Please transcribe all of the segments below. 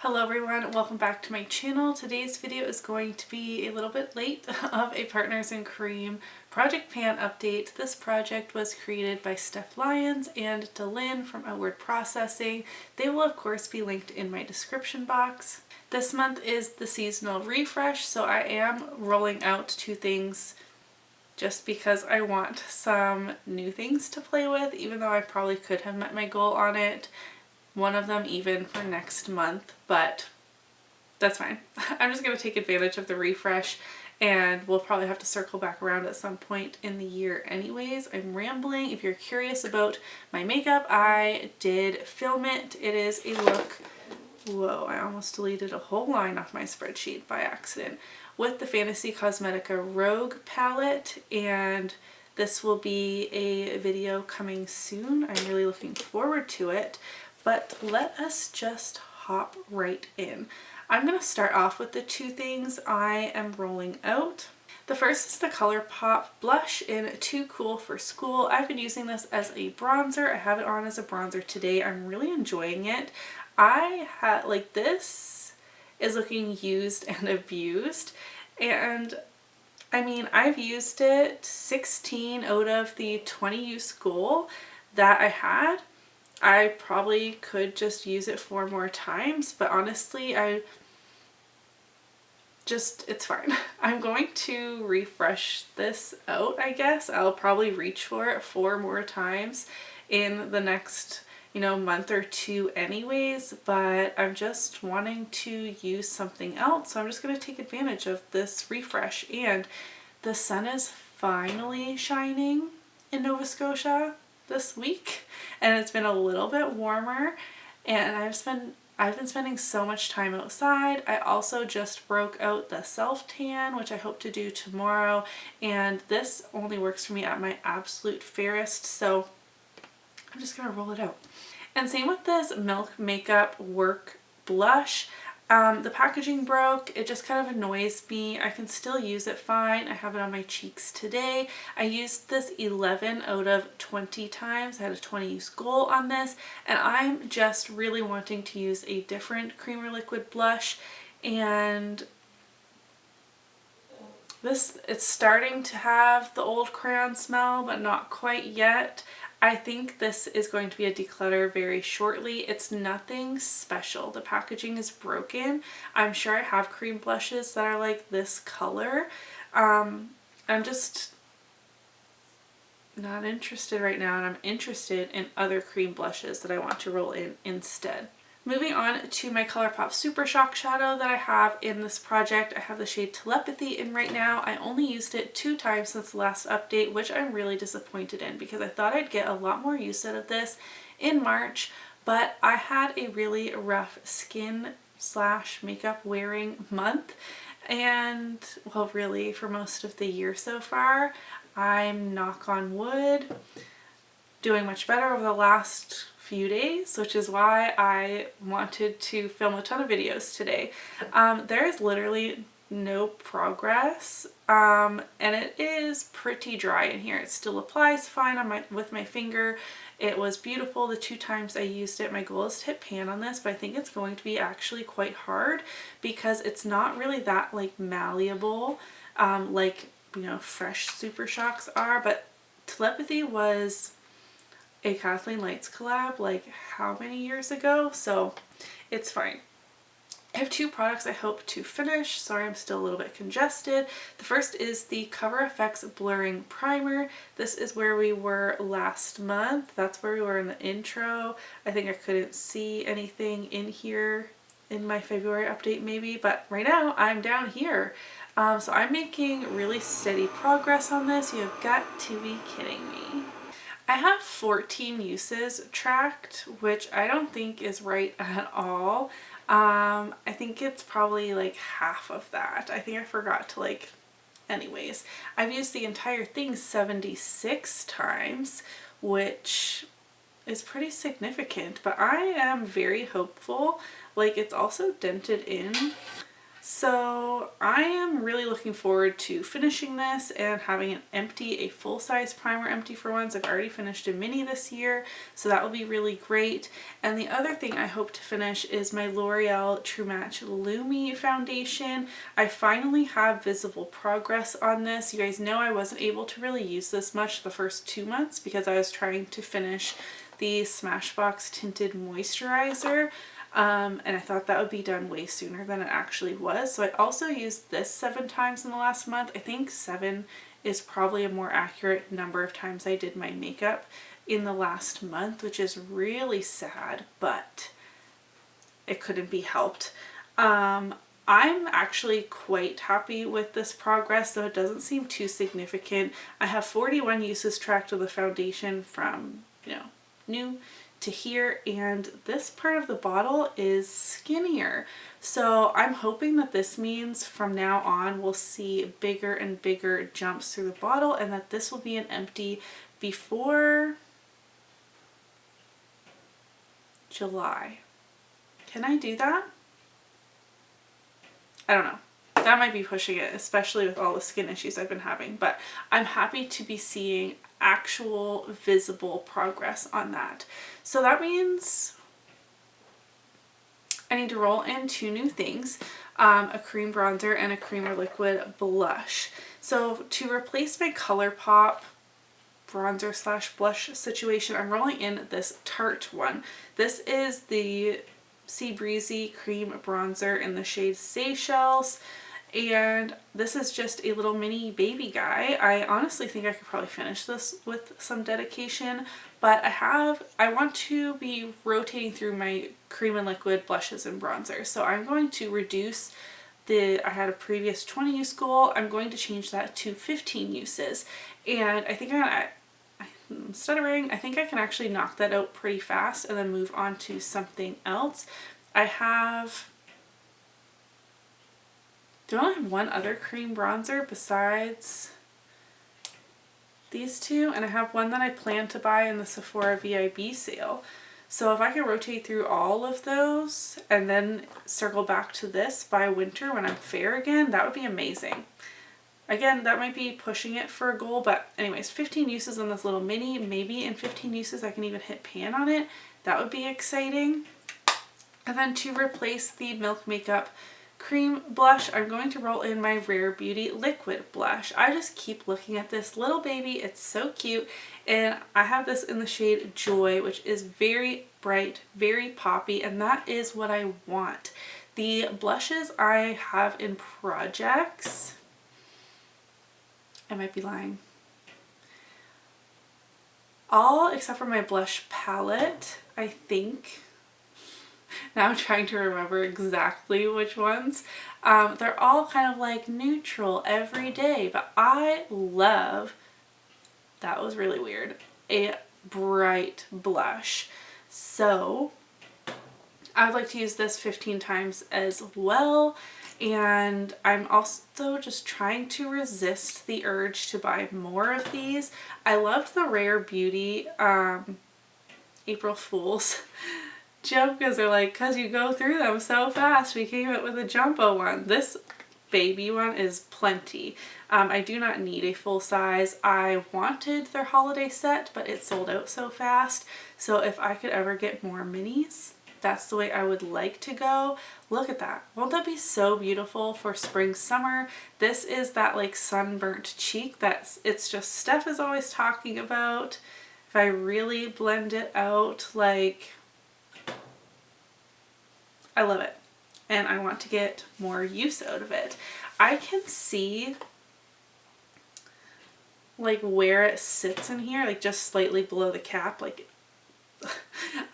Hello everyone, welcome back to my channel. Today's video is going to be a little bit late of a Partners in Cream project pan update. This project was created by Steph and DaLin from Outward Processing. They will of course be linked in my description box. This month is the seasonal refresh, so I am rolling out two things just because I want some new things to play with, even though I probably could have met my goal on it. One of them even for next month, but that's fine. I'm just going to take advantage of the refresh and we'll probably have to circle back around at some point in the year anyways. I'm rambling. If you're curious about my makeup, I did film it. It is a look, whoa, I almost deleted a whole line off my spreadsheet by accident, with the Fantasy Cosmetica Rogue palette, and this will be a video coming soon. I'm really looking forward to it. But let us just hop right in. I'm going to start off with the two things I am rolling out. The first is the ColourPop blush in Too Cool for School. I've been using this as a bronzer. I have it on as a bronzer today. I'm really enjoying it. This is looking used and abused, and I mean, I've used it 16 out of the 20 use goal that I had. I probably could just use it 4 more times, but honestly, it's fine. I'm going to refresh this out, I guess. I'll probably reach for it 4 more times in the next, month or two anyways, but I'm just wanting to use something else. So I'm just going to take advantage of this refresh, and the sun is finally shining in Nova Scotia this week, and it's been a little bit warmer, and I've been spending so much time outside. I also just broke out the self tan, which I hope to do tomorrow, and this only works for me at my absolute fairest, so I'm just gonna roll it out. And same with this Milk Makeup Work blush. The packaging broke. It just kind of annoys me. I can still use it fine. I have it on my cheeks today. I used this 11 out of 20 times. I had a 20 use goal on this, and I'm just really wanting to use a different creamer liquid blush, and it's starting to have the old crayon smell, but not quite yet. I think this is going to be a declutter very shortly. It's nothing special. The packaging is broken. I'm sure I have cream blushes that are like this color. I'm just not interested right now, and I'm interested in other cream blushes that I want to roll in instead. Moving on to my ColourPop Super Shock Shadow that I have in this project. I have the shade Telepathy in right now. I only used it 2 times since the last update, which I'm really disappointed in because I thought I'd get a lot more use out of this in March, but I had a really rough skin / makeup wearing month, and well, really for most of the year so far. I'm, knock on wood, doing much better over the last few days, which is why I wanted to film a ton of videos today. There is literally no progress, and it is pretty dry in here. It still applies fine with my finger. It was beautiful the 2 times I used it. My goal is to hit pan on this, but I think it's going to be actually quite hard because it's not really that like malleable fresh Super Shocks are. But Telepathy was a Kathleen Lights collab like how many years ago, so it's fine. I have 2 products I hope to finish. Sorry, I'm still a little bit congested. The first is the Cover FX Blurring Primer. This is where we were last month. That's where we were in the intro. I think I couldn't see anything in here in my February update maybe, but right now I'm down here. So I'm making really steady progress on this. You have got to be kidding me. I have 14 uses tracked, which I don't think is right at all. I think it's probably like half of that. I think I forgot to anyways. I've used the entire thing 76 times, which is pretty significant, but I am very hopeful. Like, it's also dented in. So I am really looking forward to finishing this and having it empty, a full-size primer empty for once. I've already finished a mini this year, so that will be really great. And the other thing I hope to finish is my L'Oreal True Match Lumi foundation. I finally have visible progress on this. You guys know I wasn't able to really use this much the first 2 months because I was trying to finish the Smashbox Tinted Moisturizer. And I thought that would be done way sooner than it actually was. So I also used this 7 times in the last month. I think 7 is probably a more accurate number of times I did my makeup in the last month, which is really sad, but it couldn't be helped. I'm actually quite happy with this progress, though it doesn't seem too significant. I have 41 uses tracked of the foundation from, new to here, and this part of the bottle is skinnier. So I'm hoping that this means from now on we'll see bigger and bigger jumps through the bottle, and that this will be an empty before July. Can I do that? I don't know. That might be pushing it, especially with all the skin issues I've been having, but I'm happy to be seeing actual visible progress on that. So that means I need to roll in 2 new things, a cream bronzer and a creamer liquid blush. So to replace my ColourPop bronzer slash blush situation, I'm rolling in this Tarte one. This is the Sea Breezy cream bronzer in the shade Seychelles. And this is just a little mini baby guy. I honestly think I could probably finish this with some dedication, but I want to be rotating through my cream and liquid blushes and bronzers. So I'm going to reduce I had a previous 20 use goal. I'm going to change that to 15 uses. And I think I'm stuttering. I think I can actually knock that out pretty fast and then move on to something else. Do I only have one other cream bronzer besides these 2? And I have one that I plan to buy in the Sephora VIB sale. So if I can rotate through all of those and then circle back to this by winter when I'm fair again, that would be amazing. Again, that might be pushing it for a goal, but anyways, 15 uses on this little mini. Maybe in 15 uses I can even hit pan on it. That would be exciting. And then to replace the Milk Makeup cream blush, I'm going to roll in my Rare Beauty liquid blush. I just keep looking at this little baby. It's so cute, and I have this in the shade Joy, which is very bright, very poppy, and that is what I want. The blushes I have in projects, I might be lying, all except for my blush palette, I think. Now I'm trying to remember exactly which ones. They're all kind of like neutral everyday, but I love, that was really weird, a bright blush. So I would like to use this 15 times as well. And I'm also just trying to resist the urge to buy more of these. I loved the Rare Beauty April Fool's joke because they're like, because you go through them so fast, we came up with a jumbo one. This baby one is plenty. I do not need a full size. I wanted their holiday set, but it sold out so fast. So if I could ever get more minis, that's the way I would like to go. Look at that. Won't that be so beautiful for spring, summer? This is that like sunburnt cheek it's just Steph is always talking about. If I really blend it out, like, I love it, and I want to get more use out of it. I can see like where it sits in here, like just slightly below the cap. Like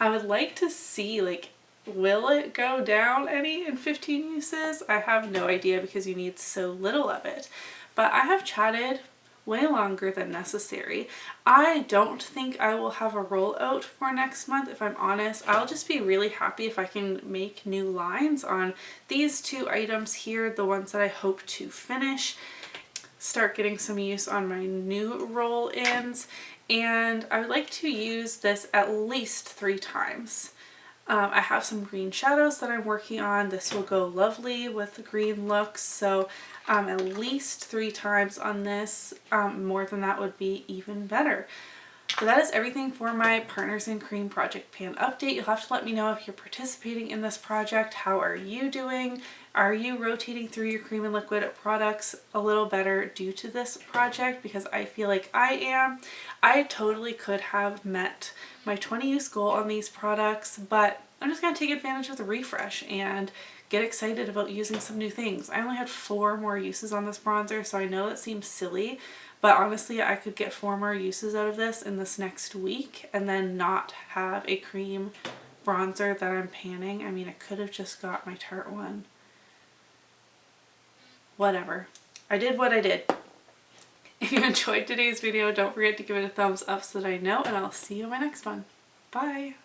I would like to see, like, will it go down any in 15 uses? I have no idea because you need so little of it. But I have chatted way longer than necessary. I don't think I will have a rollout for next month, if I'm honest. I'll just be really happy if I can make new lines on these 2 items here, the ones that I hope to finish, start getting some use on my new roll-ins, and I would like to use this at least 3 times. I have some green shadows that I'm working on. This will go lovely with the green looks, so at least 3 times on this. More than that would be even better. So that is everything for my Partners in Cream project pan update. You'll have to let me know if you're participating in this project. How are you doing? Are you rotating through your cream and liquid products a little better due to this project? Because I feel like I am. I totally could have met my 20 use goal on these products, but I'm just going to take advantage of the refresh and get excited about using some new things. I only had 4 more uses on this bronzer, so I know that seems silly, but honestly I could get 4 more uses out of this in this next week and then not have a cream bronzer that I'm panning. I mean, I could have just got my Tarte one. Whatever. I did what I did. If you enjoyed today's video, don't forget to give it a thumbs up so that I know, and I'll see you in my next one. Bye!